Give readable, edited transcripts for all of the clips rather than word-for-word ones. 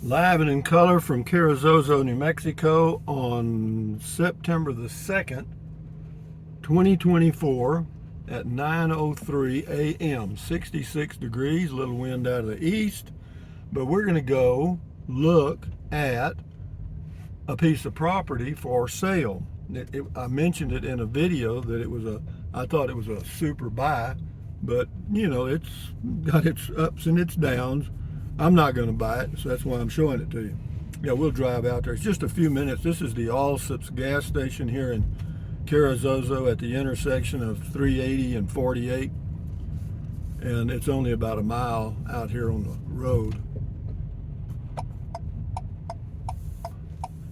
Live and in color from Carrizozo, New Mexico on September the 2nd, 2024 at 9:03 a.m. 66 degrees, little wind out of the east. But we're going to go look at a piece of property for sale. I mentioned it in a video that I thought it was a super buy, but you know, it's got its ups and its downs. I'm not going to buy it, so that's why I'm showing it to you. Yeah, we'll drive out there. It's just a few minutes. This is the Allsup's gas station here in Carrizozo at the intersection of 380 and 48. And it's only about a mile out here on the road.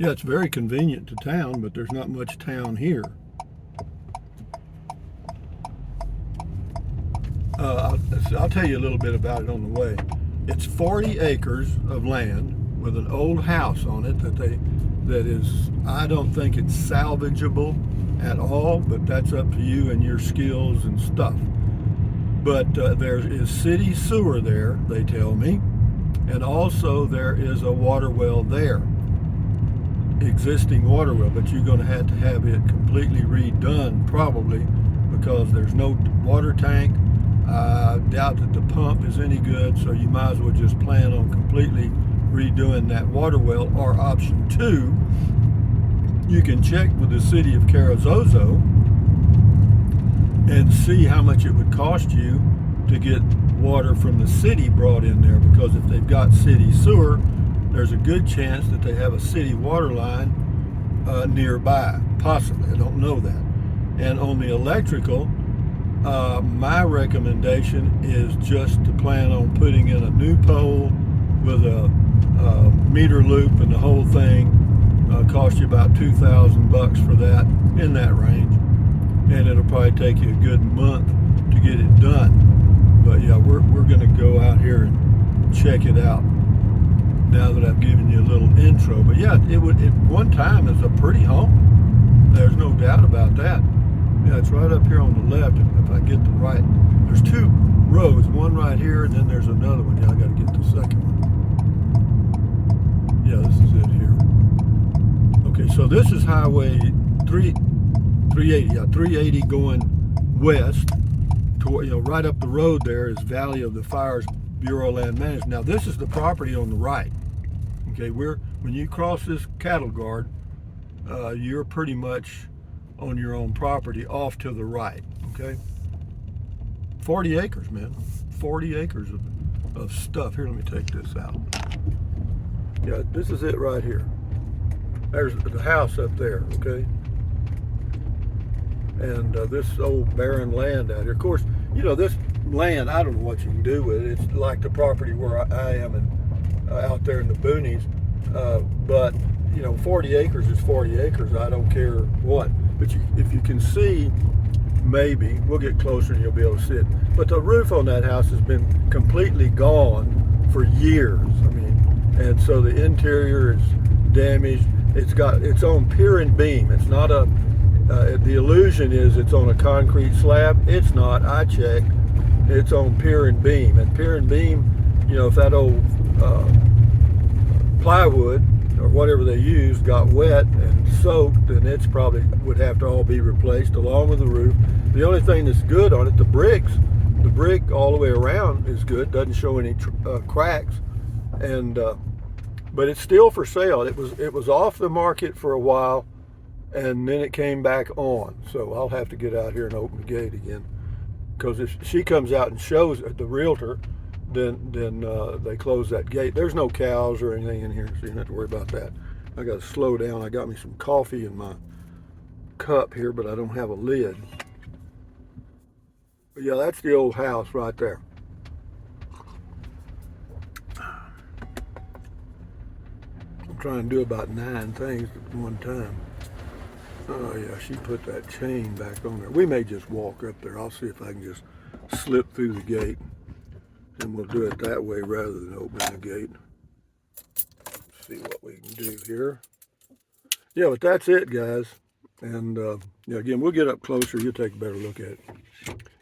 Yeah, it's very convenient to town, but there's not much town here. I'll tell you a little bit about it on the way. It's 40 acres of land with an old house on it that is, I don't think it's salvageable at all, but that's up to you and your skills and stuff. But there is city sewer there, they tell me, and also there is a water well there, existing water well, but you're going to have it completely redone probably because there's no water tank. I doubt that the pump is any good, so you might as well just plan on completely redoing that water well. Or option two, you can check with the city of Carrizozo and see how much it would cost you to get water from the city brought in there, because if they've got city sewer, there's a good chance that they have a city water line nearby, possibly. I don't know that. And on the electrical, my recommendation is just to plan on putting in a new pole with a meter loop and the whole thing. Cost you about $2,000 for that, in that range, and it'll probably take you a good month to get it done. But yeah, we're going to go out here and check it out now that I've given you a little intro. But yeah, it one time is a pretty home. There's no doubt about that. Yeah, it's right up here on the left. If I get the right, there's two roads, one right here, and then there's another one. Yeah, I got to get the second one. Yeah, this is it here. Okay, so this is Highway 380. Yeah, 380 going west. Toward, right up the road there is Valley of the Fires Bureau of Land Management. Now this is the property on the right. Okay, when you cross this cattle guard, you're pretty much on your own property off to the right. Okay, 40 acres, man. 40 acres of stuff. Here, let me take this out. Yeah, this is it right here. There's the house up there, okay? And this old barren land out here. Of course, this land, I don't know what you can do with it. It's like the property where I am out there in the boonies. But 40 acres is 40 acres. I don't care what. But if you can see, maybe, we'll get closer and you'll be able to see it. But the roof on that house has been completely gone for years. I mean, and so the interior is damaged. It's on pier and beam. It's not the illusion is it's on a concrete slab. It's not. I checked. It's on pier and beam. And pier and beam, if that old plywood or whatever they used got wet and soaked, then it's probably would have to all be replaced along with the roof. The only thing that's good on it, the brick all the way around is good. Doesn't show any cracks, and but it's still for sale. It was off the market for a while, and then it came back on. So I'll have to get out here and open the gate again, because if she comes out and shows the realtor, then they close that gate. There's no cows or anything in here, so you don't have to worry about that. I got to slow down. I got me some coffee in my cup here, but I don't have a lid. But yeah, that's the old house right there. I'm trying to do about 9 things at one time. Oh yeah, she put that chain back on there. We may just walk up there. I'll see if I can just slip through the gate, and we'll do it that way rather than open the gate. Let's see what we can do here. Yeah, but that's it, guys. And again, we'll get up closer. You'll take a better look at it.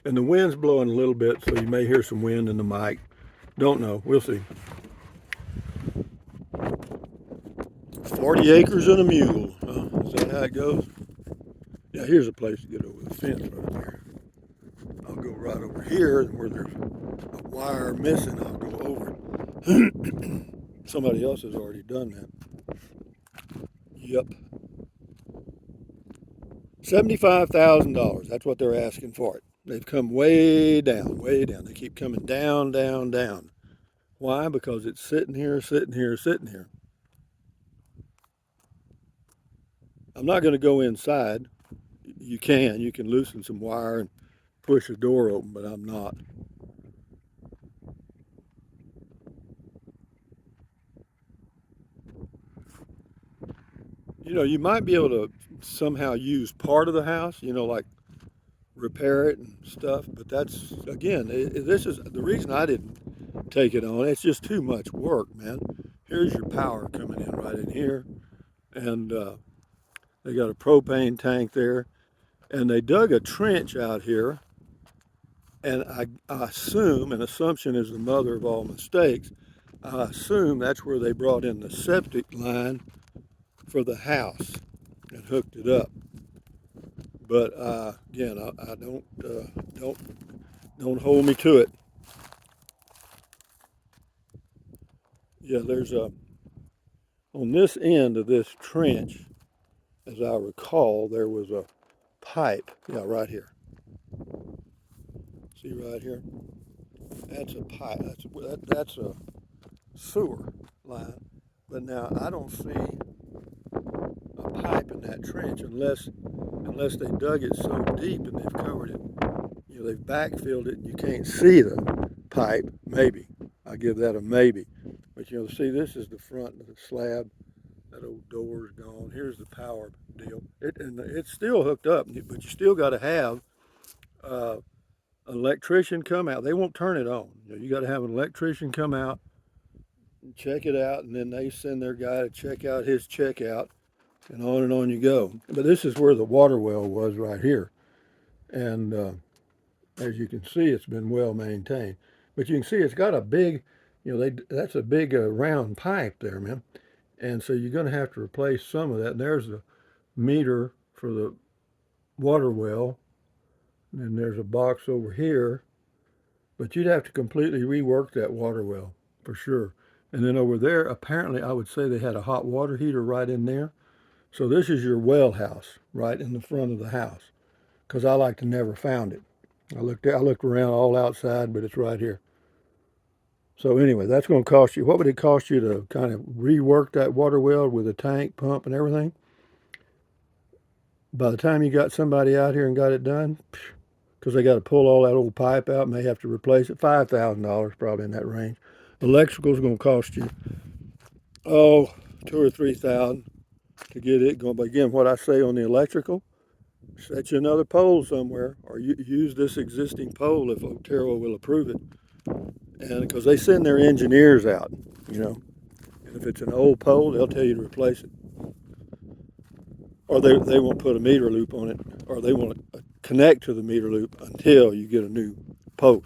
And the wind's blowing a little bit, so you may hear some wind in the mic. Don't know. We'll see. 40 acres and a mule. Is that how it goes? Yeah, here's a place to get over the fence right there. I'll go right over here, and where there's a wire missing, I'll go over it. Somebody else has already done that. Yep. $75,000. That's what they're asking for it. They've come way down, way down. They keep coming down, down, down. Why? Because it's sitting here, sitting here, sitting here. I'm not going to go inside. You can loosen some wire and push the door open, but I'm not. You know, you might be able to somehow use part of the house, you know, like repair it and stuff, but that's, again, this is the reason I didn't take it on. It's just too much work, man. Here's your power coming in right in here, and they got a propane tank there, and they dug a trench out here, and I assume, and assumption is the mother of all mistakes, I assume that's where they brought in the septic line for the house and hooked it up. But again, I don't hold me to it. Yeah, there's on this end of this trench, as I recall, there was a pipe. Yeah, right here. See right here? That's a pipe. That's a sewer line. But now I don't see a pipe in that trench unless they dug it so deep and they've covered it. You know, they've backfilled it and you can't see the pipe. Maybe. I give that a maybe. But you know, see, this is the front of the slab. That old door's gone. Here's the power deal. And it's still hooked up, but you still got to have an electrician come out. They won't turn it on. You got to have an electrician come out and check it out, and then they send their guy to check out his checkout, and on you go. But this is where the water well was right here, and as you can see, it's been well maintained. But you can see it's got a big, you know, that's a big round pipe there, man. And so you're going to have to replace some of that. And there's the meter for the water well. And then there's a box over here. But you'd have to completely rework that water well for sure. And then over there, apparently I would say they had a hot water heater right in there. So this is your well house right in the front of the house. Because I like to never found it. I looked around all outside, but it's right here. So anyway, that's going to cost you, what would it cost you to kind of rework that water well with a tank, pump, and everything? By the time you got somebody out here and got it done, because they got to pull all that old pipe out, may have to replace it, $5,000 probably in that range. Electrical is going to cost you, $2,000 or $3,000 to get it going. But again, what I say on the electrical, set you another pole somewhere, or you use this existing pole if Otero will approve it. And because they send their engineers out, you know, and if it's an old pole, they'll tell you to replace it, or they won't put a meter loop on it, or they won't connect to the meter loop until you get a new pole.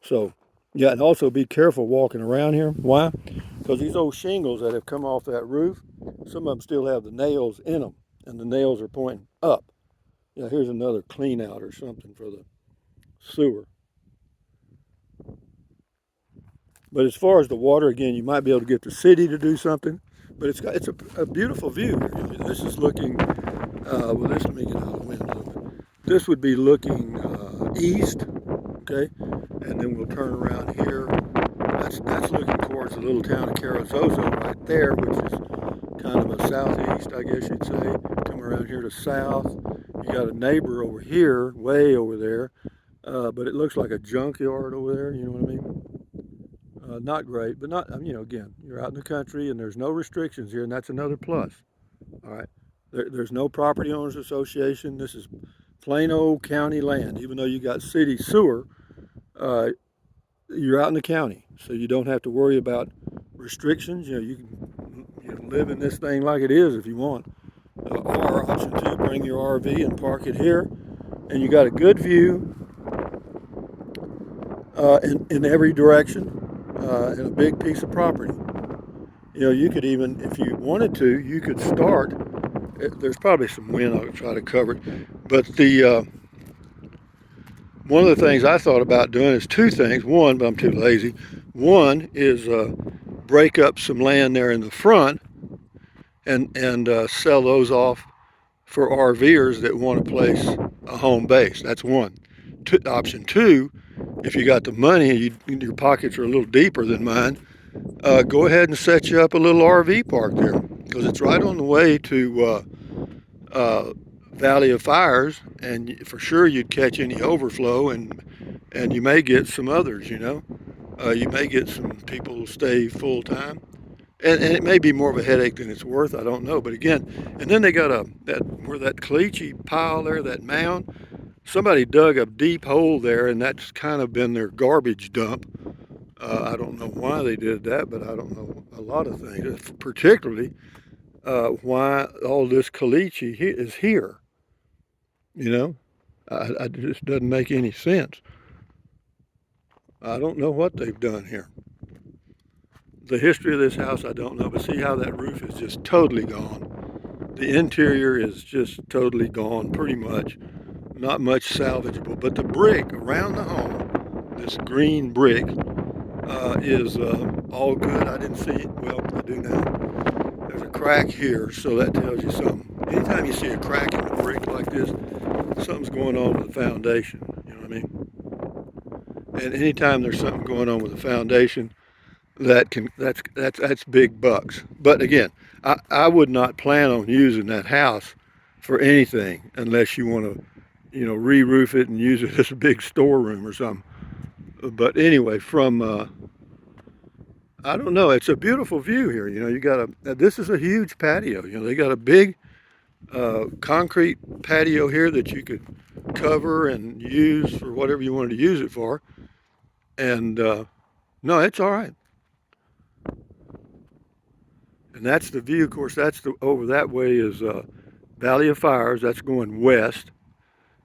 So yeah, and also be careful walking around here. Why? Because these old shingles that have come off that roof, some of them still have the nails in them, and the nails are pointing up. Yeah, here's another clean out or something for the sewer. But as far as the water, again, you might be able to get the city to do something. But it's a beautiful view. This is looking, well, let me get out of the window. This would be looking east, okay? And then we'll turn around here. That's looking towards the little town of Carrizozo right there, which is kind of a southeast, I guess you'd say. Come around here to south. You got a neighbor over here, way over there. But it looks like a junkyard over there, you know what I mean? Not great, but not, you know, again, you're out in the country and there's no restrictions here, and that's another plus. All right. There's no property owners association. This is plain old county land. Even though you got city sewer, you're out in the county, so you don't have to worry about restrictions. You know, you can live in this thing like it is if you want. Or option two, bring your RV and park it here, and you got a good view in every direction. And a big piece of property. You know, you could even, if you wanted to, you could start. There's probably some wind. I'll try to cover it. But the one of the things I thought about doing is two things. One, but I'm too lazy. One is break up some land there in the front and sell those off for RVers that want to place a home base. That's one. Option two, if you got the money and your pockets are a little deeper than mine, go ahead and set you up a little RV park there, because it's right on the way to Valley of Fires, and for sure you'd catch any overflow, and you may get some others. You know, you may get some people who stay full time. And it may be more of a headache than it's worth. I don't know. But again, and then they got where that caliche pile there, that mound. Somebody dug a deep hole there, and that's kind of been their garbage dump. I don't know why they did that, but I don't know a lot of things, particularly why all this caliche is here. You know, it just doesn't make any sense. I don't know what they've done here. The history of this house, I don't know, but see how that roof is just totally gone. The interior is just totally gone, pretty much. Not much salvageable, but the brick around the home, this green brick, is all good. I didn't see it. Well, I do now. There's a crack here, so that tells you something. Anytime you see a crack in the brick like this, something's going on with the foundation. You know what I mean? And anytime there's something going on with the foundation, that's big bucks. But again, I would not plan on using that house for anything unless you want to, you know, re-roof it and use it as a big storeroom or something. But anyway, from I don't know, it's a beautiful view here. You know, you got this is a huge patio. You know, they got a big concrete patio here that you could cover and use for whatever you wanted to use it for. And no, it's all right. And that's the view. Of course, that's over that way is Valley of Fires. That's going west.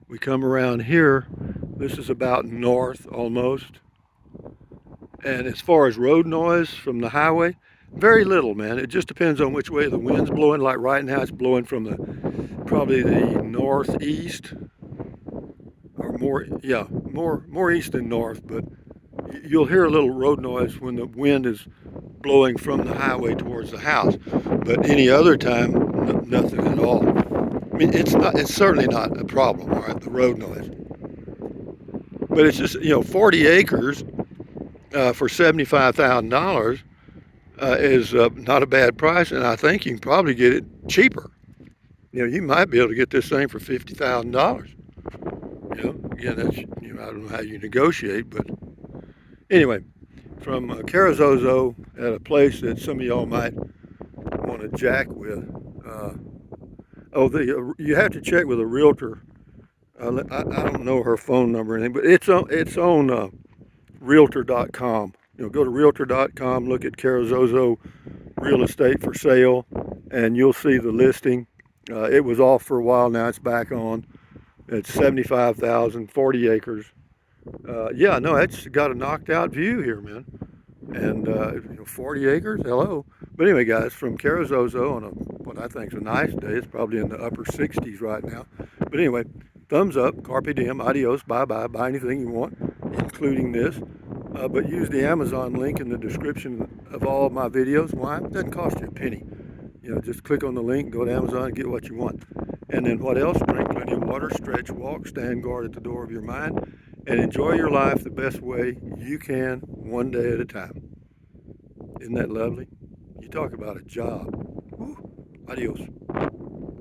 We come around here. This is about north almost. And as far as road noise from the highway, very little, man. It just depends on which way the wind's blowing. Like right now, it's blowing from probably the northeast, or more east than north. But you'll hear a little road noise when the wind is blowing from the highway towards the house. But any other time, nothing at all. I mean, it's certainly not a problem, all right, the road noise. But it's just, you know, 40 acres for $75,000 is not a bad price, and I think you can probably get it cheaper. You know, you might be able to get this thing for $50,000. You know, again, that's, you know, I don't know how you negotiate, but anyway, from Carrizozo, at a place that some of y'all might want to jack with. You have to check with a realtor. I don't know her phone number or anything, but it's on realtor.com. You know, go to realtor.com, look at Carrizozo real estate for sale, and you'll see the listing. It was off for a while, now it's back on. It's 75,000, 40 acres. Yeah, no, it's got a knocked out view here, man. And you know, 40 acres, hello. But anyway, guys, from Carrizozo on what I think is a nice day. It's probably in the upper 60s right now. But anyway, thumbs up, carpe diem, adios, bye-bye, buy anything you want, including this. But use the Amazon link in the description of all of my videos. Why? It doesn't cost you a penny. You know, just click on the link, go to Amazon, and get what you want. And then what else? Drink plenty of water, stretch, walk, stand guard at the door of your mind, and enjoy your life the best way you can, one day at a time. Isn't that lovely? You talk about a job. Woo. Adios.